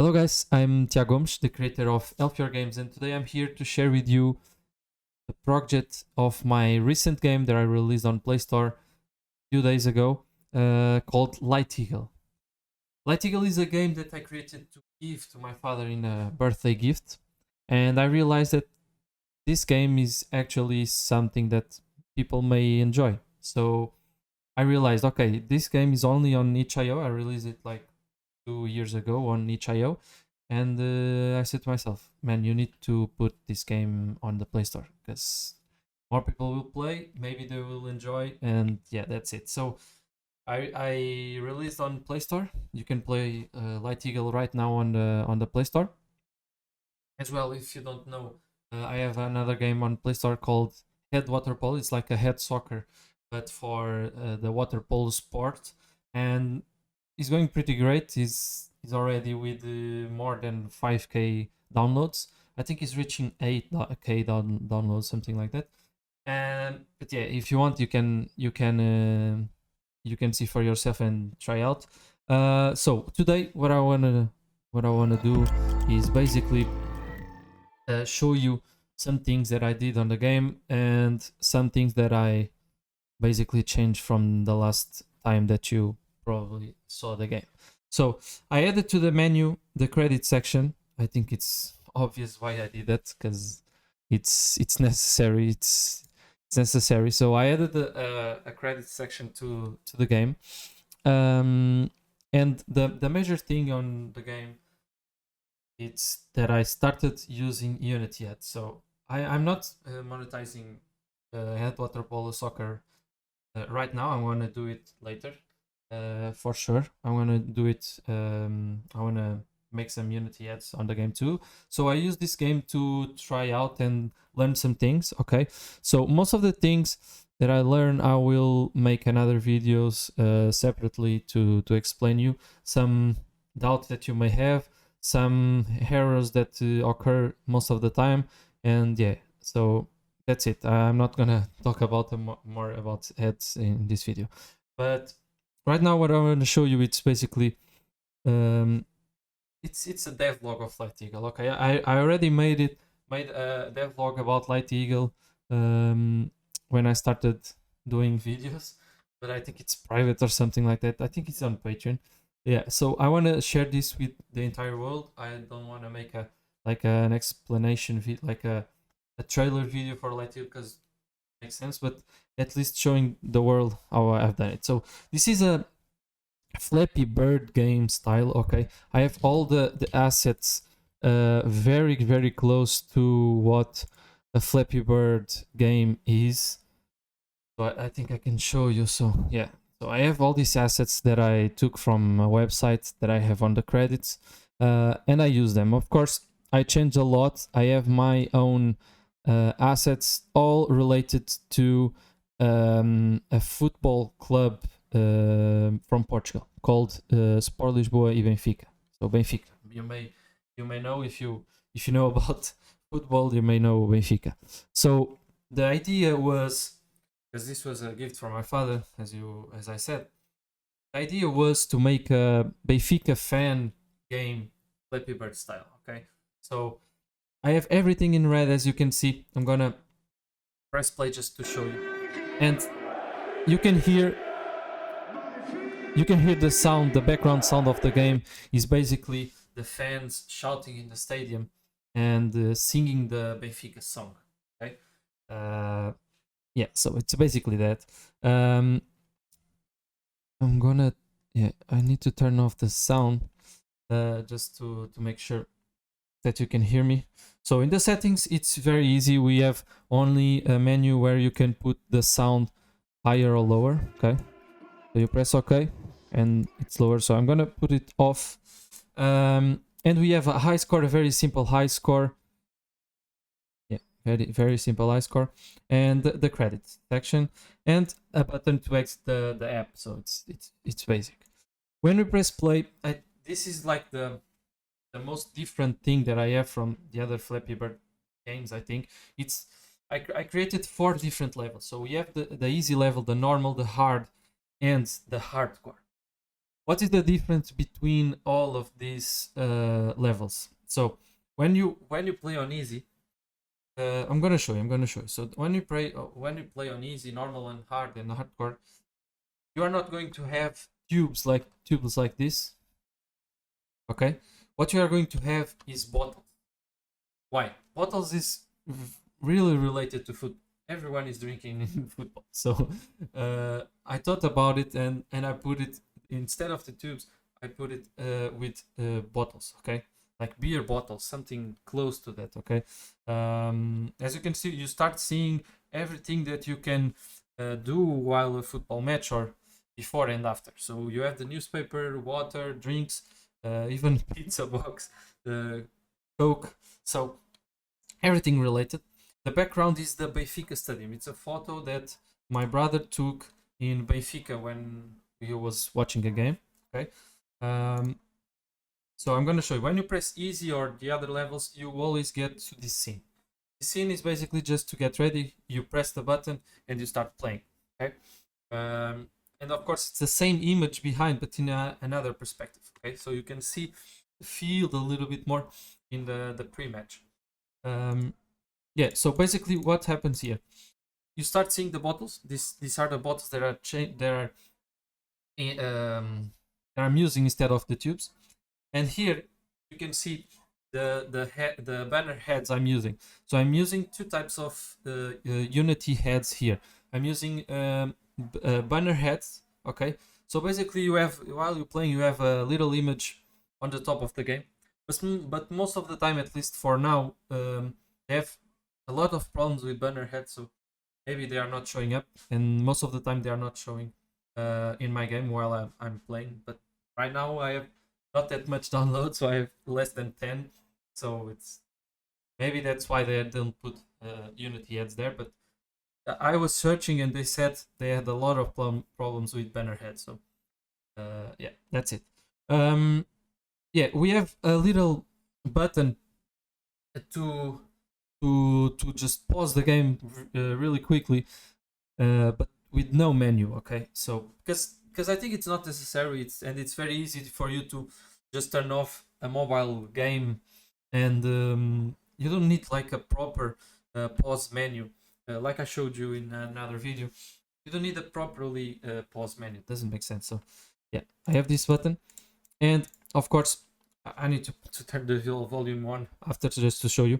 Hello guys, I'm Tiago Gomes, the creator of Hellphior games, and today I'm here to share with you the project of my recent game that I released on Play Store a few days ago, called Light Eagle. Light Eagle is a game that I created to give to my father in a birthday gift, and I realized that this game is actually something that people may enjoy. So I realized, okay, this game is only on itch.io. I released it like 2 years ago on itch.io, and I said to myself, man, you need to put this game on the Play Store because more people will play, maybe they will enjoy, and yeah, that's it. So I released on Play Store. You can play Light Eagle right now on the Play Store. As well, if you don't know, I have another game on Play Store called Head Water Polo. It's like a head soccer, but for the water polo sport, and it's going pretty great. He's already with more than 5k downloads. I think he's reaching 8k downloads, something like that. And but yeah, if you want, you can see for yourself and try out. So today, what I wanna do is basically show you some things that I did on the game and some things that I basically changed from the last time that you probably saw the game. So I added to the menu the credit section. I think it's obvious why I did that, because it's necessary. It's necessary. So I added a credit section to the game, and the major thing on the game, it's that I started using Unity yet. So I'm not monetizing Head Water Polo Soccer right now. I'm gonna do it later, for sure. I'm gonna do it. I wanna make some Unity ads on the game too. So I use this game to try out and learn some things. Okay, so most of the things that I learn, I will make another videos separately to explain you some doubts that you may have, some errors that occur most of the time, and yeah. So that's it. I'm not gonna talk about more about ads in this video, but right now what I want to show you, it's basically it's a devlog of Light Eagle. Okay, I already made a devlog about Light Eagle when I started doing videos, but I think it's private or something like that. I think it's on Patreon. Yeah, so I want to share this with the entire world. I don't want to make an explanation video, like a trailer video for Light Eagle, because it makes sense, but at least showing the world how I've done it. So this is a Flappy Bird game style. Okay, I have all the assets very very close to what a Flappy Bird game is. So I think I can show you. So yeah, so I have all these assets that I took from a website that I have on the credits, and I use them. Of course, I change a lot. I have my own assets, all related to a football club from Portugal called Sport Lisboa e Benfica. So Benfica, you may know, if you know about football, you may know Benfica. So the idea was, because this was a gift from my father, as I said, the idea was to make a Benfica fan game, Flappy Bird style. Okay, so I have everything in red, as you can see. I'm gonna press play just to show you, and you can hear the sound. The background sound of the game is basically the fans shouting in the stadium and singing the Benfica song. Okay, yeah. So it's basically that. I'm gonna, yeah. I need to turn off the sound just to make sure that you can hear me. So in the settings, it's very easy. We have only a menu where you can put the sound higher or lower. Okay, so you press OK and it's lower. So I'm gonna put it off, and we have a high score, a very simple high score. Yeah, very simple high score, and the credit section, and a button to exit the app. So it's basic. When we press play, this is like the most different thing that I have from the other Flappy Bird games. I think it's I created 4 different levels. So we have the easy level, the normal, the hard, and the hardcore. what is the difference between all of these levels? So when you play on easy, I'm gonna show you. So when you play on easy, normal, and hard, and hardcore, you are not going to have tubes like this. Okay, what you are going to have is bottles. Why? Bottles is really related to football. Everyone is drinking in football. So I thought about it, and I put it instead of the tubes. I put it with bottles. Okay, like beer bottles, something close to that. Okay, as you can see, you start seeing everything that you can do while a football match or before and after. So you have the newspaper, water, drinks, even pizza box, Coke. So everything related. The background is the Benfica stadium. It's a photo that my brother took in Benfica when he was watching a game. Okay. So I'm going to show you. When you press easy or the other levels, you always get to this scene. The scene is basically just to get ready. You press the button and you start playing. Okay. And of course, it's the same image behind, but in another perspective. Okay. So you can see the field a little bit more in the pre-match. Yeah, so basically what happens here, you start seeing the bottles. These are the bottles that I'm using instead of the tubes, and here you can see the banner heads I'm using. So I'm using two types of Unity heads here. I'm using banner heads. Okay, so basically you have, while you're playing, you have a little image on the top of the game, but most of the time, at least for now, they have a lot of problems with banner heads, so maybe they are not showing up, and most of the time they are not showing in my game while I'm playing. But right now I have not that much download, so I have less than 10, so it's maybe that's why they don't put Unity heads there. But I was searching and they said they had a lot of problems with banner heads, so yeah, that's it. Yeah, we have a little button to just pause the game really quickly, but with no menu. Okay, so because I think it's not necessary. It's very easy for you to just turn off a mobile game, and you don't need like a proper pause menu, like I showed you in another video. You don't need a properly pause menu. It doesn't make sense. So yeah, I have this button, and of course I need to turn the volume on after, just to show you.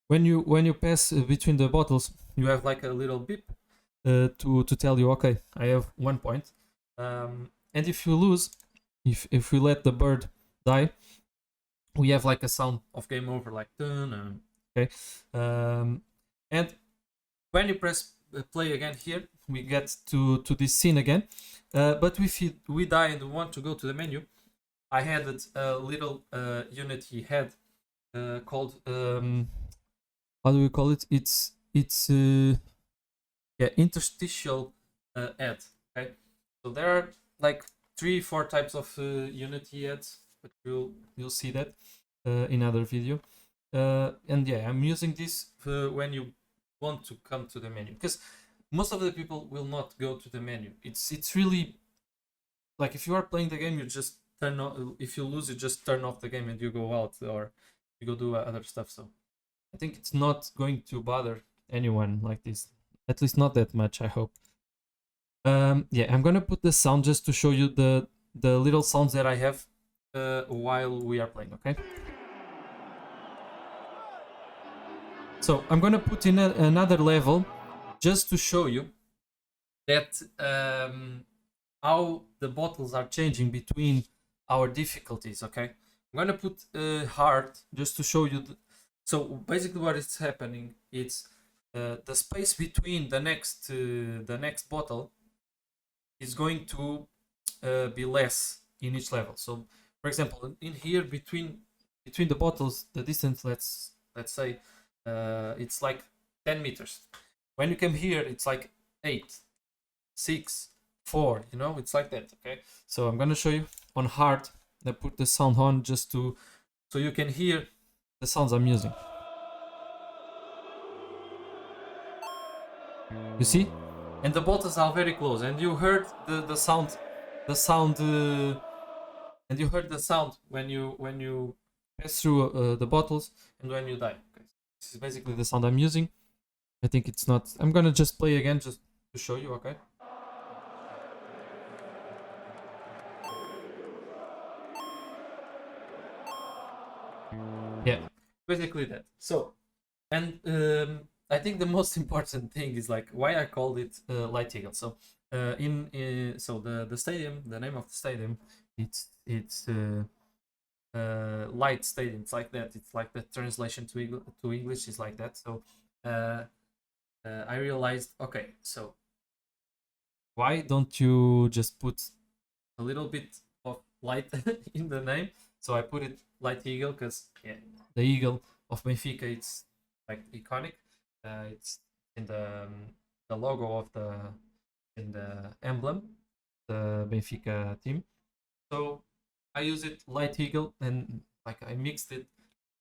When you pass between the bottles, you have like a little beep to tell you, okay, I have 1 point. And if you lose, if we let the bird die, we have like a sound of game over, like dun, okay. And when you press play again here, we get to this scene again. But if we die and want to go to the menu, I added a little Unity head called how do we call it? It's yeah, interstitial ad. Okay, so there are like 3-4 types of Unity ads, but you'll see that in other video. And yeah, I'm using this when you want to come to the menu, because most of the people will not go to the menu. It's really like, if you are playing the game, you just turn on. If you lose, you just turn off the game and you go out, or you go do other stuff. So I think it's not going to bother anyone like this. At least not that much, I hope. Yeah, I'm gonna put the sound just to show you the little sounds that I have while we are playing, okay? So I'm gonna put in another level just to show you that how the bottles are changing between our difficulties, okay? I'm gonna put hard just to show you. So basically what is happening, it's the space between the next bottle is going to be less in each level. So for example, in here, between the bottles, the distance, let's say it's like 10 meters. When you come here, it's like 8, 6, 4, you know, it's like that. Okay, so I'm gonna show you on hard. I put the sound on just so you can hear the sounds I'm using. You see, and the bottles are very close, and you heard the sound and you heard the sound when you pass through the bottles and when you die. Okay. This is basically the sound I'm using. I think it's not. I'm gonna just play again just to show you. Okay. Yeah, basically that. So, and I think the most important thing is like why I called it Light Eagle. So, so the stadium, the name of the stadium, it's Light Stadium. It's like that. It's like the translation to English is like that. So, uh, I realized, okay, so why don't you just put a little bit of light in the name? So I put it Light Eagle because yeah, the eagle of Benfica, it's like iconic. It's in the logo of in the emblem, the Benfica team. So I use it Light Eagle and like I mixed it.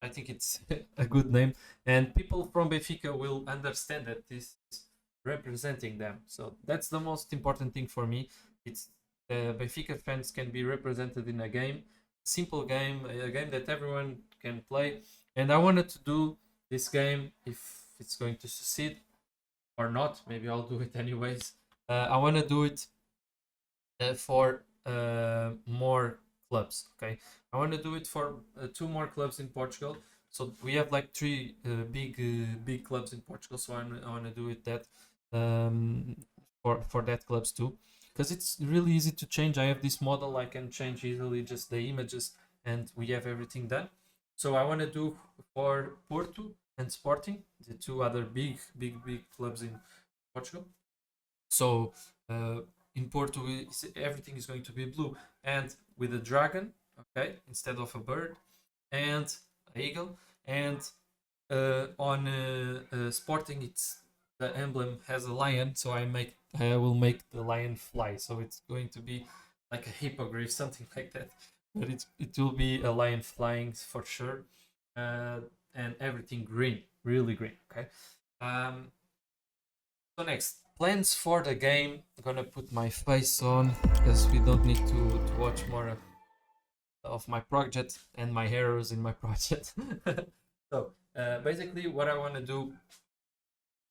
I think it's a good name, and people from Benfica will understand that this is representing them. So that's the most important thing for me. It's Benfica fans can be represented in a game, simple game, a game that everyone can play. And I wanted to do this game if it's going to succeed or not. Maybe I'll do it anyways. I want to do it for more clubs. Okay, I want to do it for two more clubs in Portugal. So we have like three big clubs in Portugal. So I want to do it that um, for that clubs too, because it's really easy to change. I have this model. I can change easily just the images, and we have everything done. So I want to do for Porto and Sporting, the two other big clubs in Portugal. So uh, in Porto, everything is going to be blue, and with a dragon, okay, instead of a bird, and an eagle, and on Sporting, it's the emblem has a lion, so I will make the lion fly, so it's going to be like a hippogriff, something like that, but it will be a lion flying for sure, uh, and everything green, really green, okay. Um, so next, plans for the game. I'm gonna put my face on because we don't need to watch more of my project and my heroes in my project. So basically, what I want to do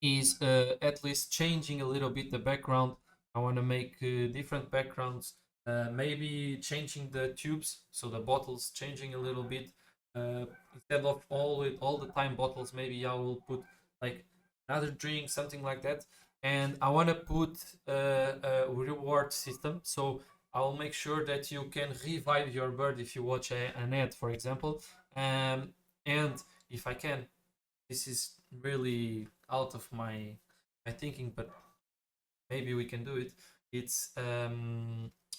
is at least changing a little bit the background. I want to make different backgrounds. Maybe changing the tubes, so the bottles changing a little bit. Instead of all the time bottles, maybe I will put like another drink, something like that. And I want to put a reward system. So I will make sure that you can revive your bird if you watch an ad, for example. And if I can, this is really out of my thinking, but maybe we can do it. It's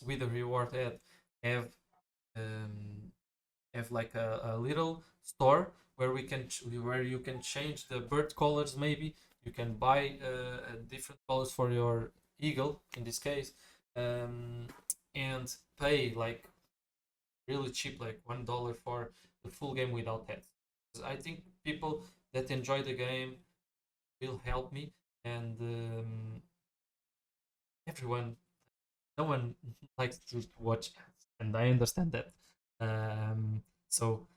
with a reward ad have um, have like a little store where where you can change the bird colors. Maybe you can buy different colors for your eagle in this case, um, and pay like really cheap, like $1 for the full game without ads. I think people that enjoy the game will help me, and everyone, no one likes to watch ads, and I understand that. So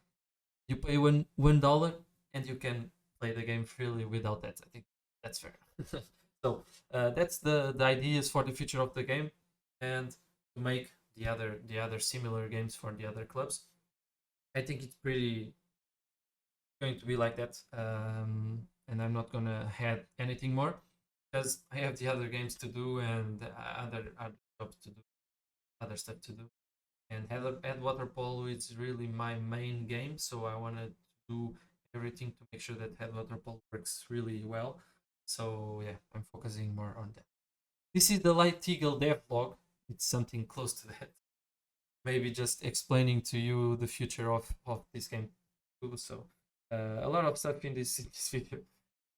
you pay $1 and you can play the game freely without ads. I think that's fair. So that's the ideas for the future of the game, and to make the other similar games for the other clubs. I think it's pretty going to be like that, and I'm not gonna add anything more because I have the other games to do and other jobs to do, other stuff to do. And head water polo is really my main game, so I want to do everything to make sure that head water polo works really well. So yeah, I'm focusing more on that. This is the Light Eagle Devlog. It's something close to that. Maybe just explaining to you the future of this game too. So a lot of stuff in this video.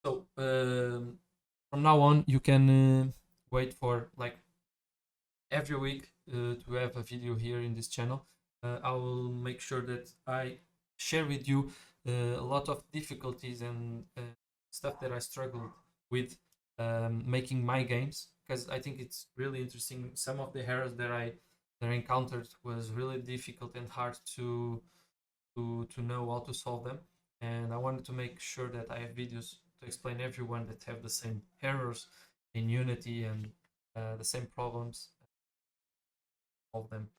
So from now on, you can wait for like every week to have a video here in this channel. I will make sure that I share with you a lot of difficulties and stuff that I struggled with making my games, because I think it's really interesting. Some of the errors that that I encountered was really difficult and hard to know how to solve them. And I wanted to make sure that I have videos to explain everyone that have the same errors in Unity and the same problems, solve them.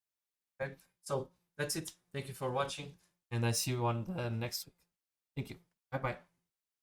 Okay, so that's it. Thank you for watching, and I see you on the next week. Thank you. Bye bye.